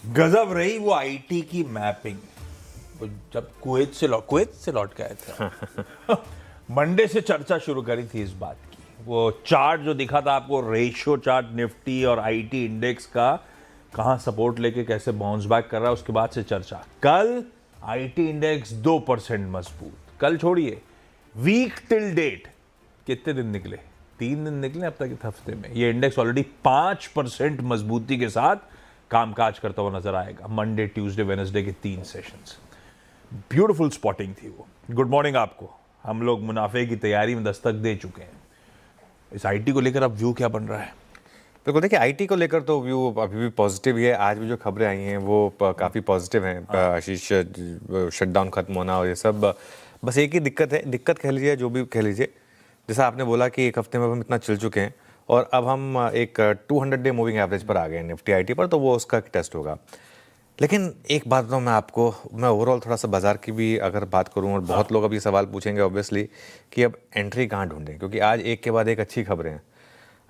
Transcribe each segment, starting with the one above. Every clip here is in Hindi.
गजब रही वो आईटी की मैपिंग। वो जब कुवैत से लौट के आए थे मंडे से चर्चा शुरू करी थी इस बात की। वो चार्ट जो दिखा था आपको, रेशियो चार्ट निफ्टी और आईटी इंडेक्स का, कहां सपोर्ट लेके कैसे बाउंस बैक कर रहा है, उसके बाद से चर्चा। कल आईटी इंडेक्स 2% मजबूत। कल छोड़िए, वीक टिल डेट कितने दिन निकले? 3 दिन निकले अब तक इस हफ्ते में। ये इंडेक्स ऑलरेडी 5% मजबूती के साथ कामकाज करता हुआ नजर आएगा। मंडे, ट्यूसडे, वेडनेसडे के 3 सेशंस। ब्यूटीफुल स्पॉटिंग थी वो। गुड मॉर्निंग आपको। हम लोग मुनाफे की तैयारी में दस्तक दे चुके हैं। इस आईटी को लेकर अब व्यू क्या बन रहा है? बिल्कुल, देखिए आईटी को लेकर तो व्यू अभी भी पॉजिटिव ही है। आज भी जो खबरें आई हैं वो काफ़ी पॉजिटिव हैं। आशीष शटडाउन खत्म होना और ये सब, बस एक ही दिक्कत कह लीजिए, जो भी कह लीजिए, जैसा आपने बोला कि एक हफ्ते में हम इतना चल चुके हैं और अब हम एक 200 डे मूविंग एवरेज पर आ गए हैं निफ्टी आईटी पर, तो वो उसका टेस्ट होगा। लेकिन एक बात तो मैं ओवरऑल थोड़ा सा बाजार की भी अगर बात करूं, और बहुत लोग अभी सवाल पूछेंगे ऑब्वियसली कि अब एंट्री कहाँ ढूंढें, क्योंकि आज एक के बाद एक अच्छी खबरें हैं।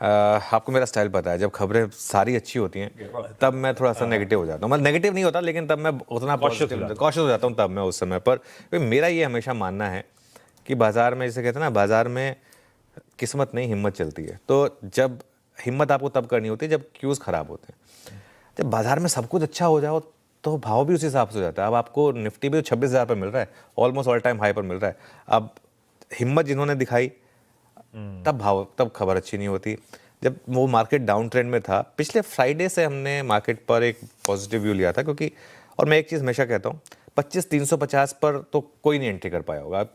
आपको मेरा स्टाइल पता है, जब खबरें सारी अच्छी होती हैं तब मैं थोड़ा सा नेगेटिव हो जाता हूँ। मतलब नेगेटिव नहीं होता, लेकिन तब मैं उतना कॉशियस हो जाता हूँ तब मैं उस समय पर। मेरा ये हमेशा मानना है कि बाजार में, जैसे कहते हैं ना, बाजार में किस्मत नहीं हिम्मत चलती है। तो जब हिम्मत आपको तब करनी होती है जब क्यूज़ खराब होते हैं। जब बाजार में सब कुछ अच्छा हो जाओ तो भाव भी उस हिसाब से हो जाता है। अब आपको निफ्टी भी 26,000 पर मिल रहा है, ऑलमोस्ट ऑल टाइम हाई पर मिल रहा है। अब हिम्मत जिन्होंने दिखाई तब खबर अच्छी नहीं होती। जब वो मार्केट डाउन ट्रेंड में था, पिछले फ्राइडे से हमने मार्केट पर एक पॉजिटिव व्यू लिया था, क्योंकि, और मैं एक चीज़ हमेशा कहता हूँ, 25,350 पर तो कोई नहीं एंट्री कर पाया होगा,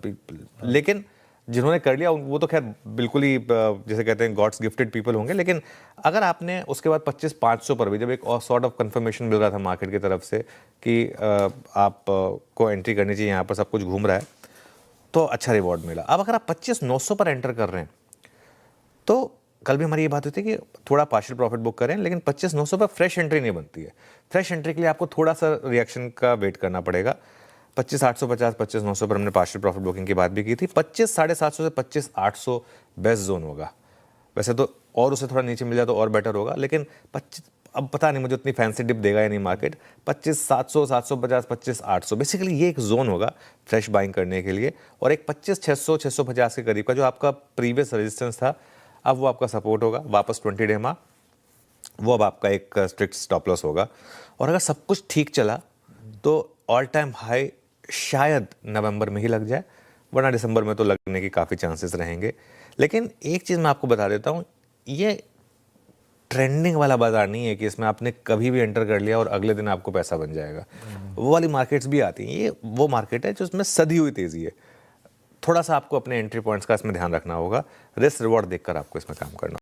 लेकिन जिन्होंने कर लिया वो तो खैर बिल्कुल ही, जैसे कहते हैं, गॉड्स गिफ्टेड पीपल होंगे। लेकिन अगर आपने उसके बाद 25,500 पर भी, जब एक सॉर्ट ऑफ कंफर्मेशन मिल रहा था मार्केट की तरफ से कि आप को एंट्री करनी चाहिए, यहाँ पर सब कुछ घूम रहा है, तो अच्छा रिवॉर्ड मिला। अब अगर आप 25,900 पर एंटर कर रहे हैं, तो कल भी हमारी ये बात होती है कि थोड़ा पार्शियल प्रॉफिट बुक करें, लेकिन 25,900 पर फ्रेश एंट्री नहीं बनती है। फ्रेश एंट्री के लिए आपको थोड़ा सा रिएक्शन का वेट करना पड़ेगा। 25,850, 25,900 पर हमने पार्शियल प्रॉफिट बुकिंग की बात भी की थी। 25,750 से 25,800 बेस्ट जोन होगा। वैसे तो और उसे थोड़ा नीचे मिल जाए तो और बेटर होगा, लेकिन अब पता नहीं मुझे उतनी फैंसी डिप देगा या नहीं मार्केट। 25,700, 750, 25,800 बेसिकली ये एक जोन होगा फ्रेश बाइंग करने के लिए। और एक 25,600, 650 के करीब का जो आपका प्रीवियस रेजिस्टेंस था, अब वो आपका सपोर्ट होगा। वापस 20 डे में वो अब आपका एक स्ट्रिक्ट स्टॉप लॉस होगा। और अगर सब कुछ ठीक चला तो ऑल टाइम हाई शायद नवंबर में ही लग जाए, वरना दिसंबर में तो लगने की काफ़ी चांसेस रहेंगे। लेकिन एक चीज़ मैं आपको बता देता हूँ, ये ट्रेंडिंग वाला बाजार नहीं है कि इसमें आपने कभी भी एंटर कर लिया और अगले दिन आपको पैसा बन जाएगा। वो वाली मार्केट्स भी आती हैं। ये वो मार्केट है जो उसमें सधी हुई तेज़ी है। थोड़ा सा आपको अपने एंट्री पॉइंट्स का इसमें ध्यान रखना होगा। रिस्क रिवॉर्ड देखकर आपको इसमें काम करना